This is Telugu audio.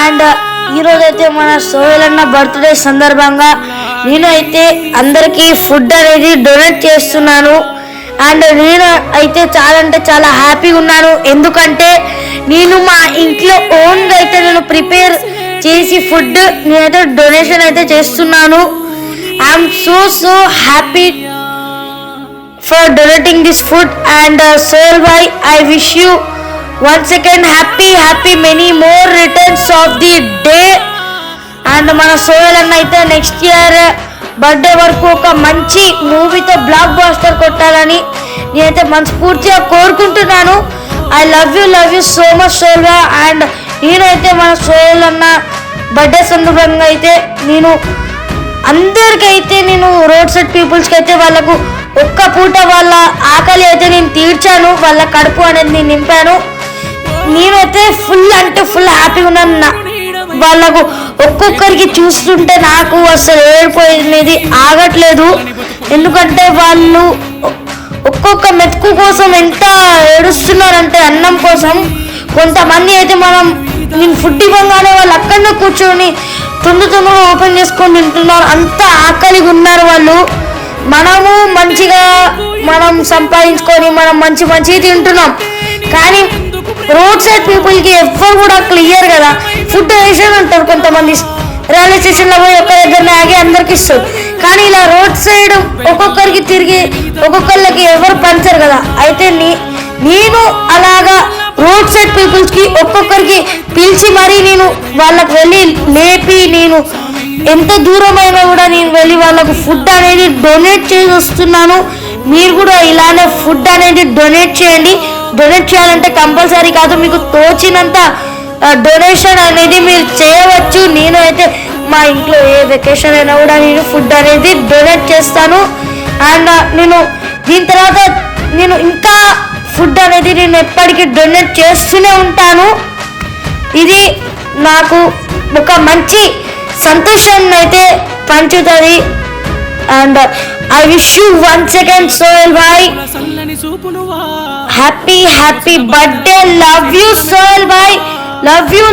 అండ్ ఈరోజు అయితే మన సోహెల్ అన్న బర్త్డే సందర్భంగా నేను అయితే అందరికీ ఫుడ్ అనేది డొనేట్ చేస్తున్నాను. అండ్ నేను అయితే చాలా అంటే చాలా హ్యాపీగా ఉన్నాను. ఎందుకంటే నేను మా ఇంట్లో ఓన్గా అయితే నేను ప్రిపేర్ చేసి ఫుడ్ నేనైతే డొనేషన్ అయితే చేస్తున్నాను. I'm so happy for donating this food. And Sohel bhai, I wish you once again happy many more returns of the day. And మన సోహెల్ అన్న అయితే నెక్స్ట్ ఇయర్ బర్త్డే వరకు ఒక మంచి మూవీతో బ్లాక్ బాస్టర్ కొట్టాలని నేనైతే మనస్ఫూర్తిగా కోరుకుంటున్నాను. I love you so much Sohel. And నేనైతే మన సోహెల్ అన్న బర్త్డే సందర్భంగా అయితే నేను అందరికైతే నేను రోడ్ సైడ్ పీపుల్స్కి అయితే వాళ్ళకు ఒక్క పూట వాళ్ళ ఆకలి అయితే నేను తీర్చాను, వాళ్ళ కడుపు అనేది నేను నింపాను. నేనైతే ఫుల్ అంటే ఫుల్ హ్యాపీగా ఉన్నాను. వాళ్ళకు ఒక్కొక్కరికి చూస్తుంటే నాకు అసలు ఏడిపోయినది ఆగట్లేదు. ఎందుకంటే వాళ్ళు ఒక్కొక్క మెతుకు కోసం ఎంత ఏడుస్తున్నారంటే అన్నం కోసం. కొంతమంది అయితే నేను ఫుడ్ ఇవ్వగానే వాళ్ళు అక్కడనే కూర్చొని తొందరగా ఓపెన్ చేసుకొని తింటున్నారు, అంత ఆకలిగా ఉన్నారు వాళ్ళు. మనము మంచిగా సంపాదించుకొని మనం మంచి తింటున్నాం, కానీ రోడ్ సైడ్ పీపుల్కి ఎవ్వరు కూడా క్లియర్ కదా ఫుడ్ డొనేషన్ అంటారు. కొంతమంది రైల్వే స్టేషన్లో పోయి ఒక్క దగ్గర ఆగి అందరికి ఇస్తారు, కానీ ఇలా రోడ్ సైడ్ ఒక్కొక్కరికి తిరిగి ఒక్కొక్కరికి ఎవరు పంచరు కదా. అయితే నేను అలాగా రోడ్ సైడ్ పీపుల్స్కి ఒక్కొక్కరికి పిలిచి మరీ నేను వాళ్ళకి వెళ్ళి లేపి నేను ఎంత దూరమైనా కూడా నేను వెళ్ళి వాళ్ళకు ఫుడ్ అనేది డొనేట్ చేసి వస్తున్నాను. మీరు కూడా ఇలానే ఫుడ్ అనేది డొనేట్ చేయండి. డొనేట్ చేయాలంటే కంపల్సరీ కాదు, మీకు తోచినంత డొనేషన్ అనేది మీరు చేయవచ్చు. నేను అయితే మా ఇంట్లో ఏ వెకేషన్ అయినా కూడా నేను ఫుడ్ అనేది డొనేట్ చేస్తాను. అండ్ నేను దీని తర్వాత నేను ఇంకా ఫుడ్ అనేది నేను ఎప్పటికీ డొనేట్ చేస్తూనే ఉంటాను. ఇది నాకు ఒక మంచి సంతోషాన్ని అయితే పంచుతుంది. And I wish you once again Sohel భాయ్ happy birthday. Love you Sohel భాయ్, లవ్ యూ.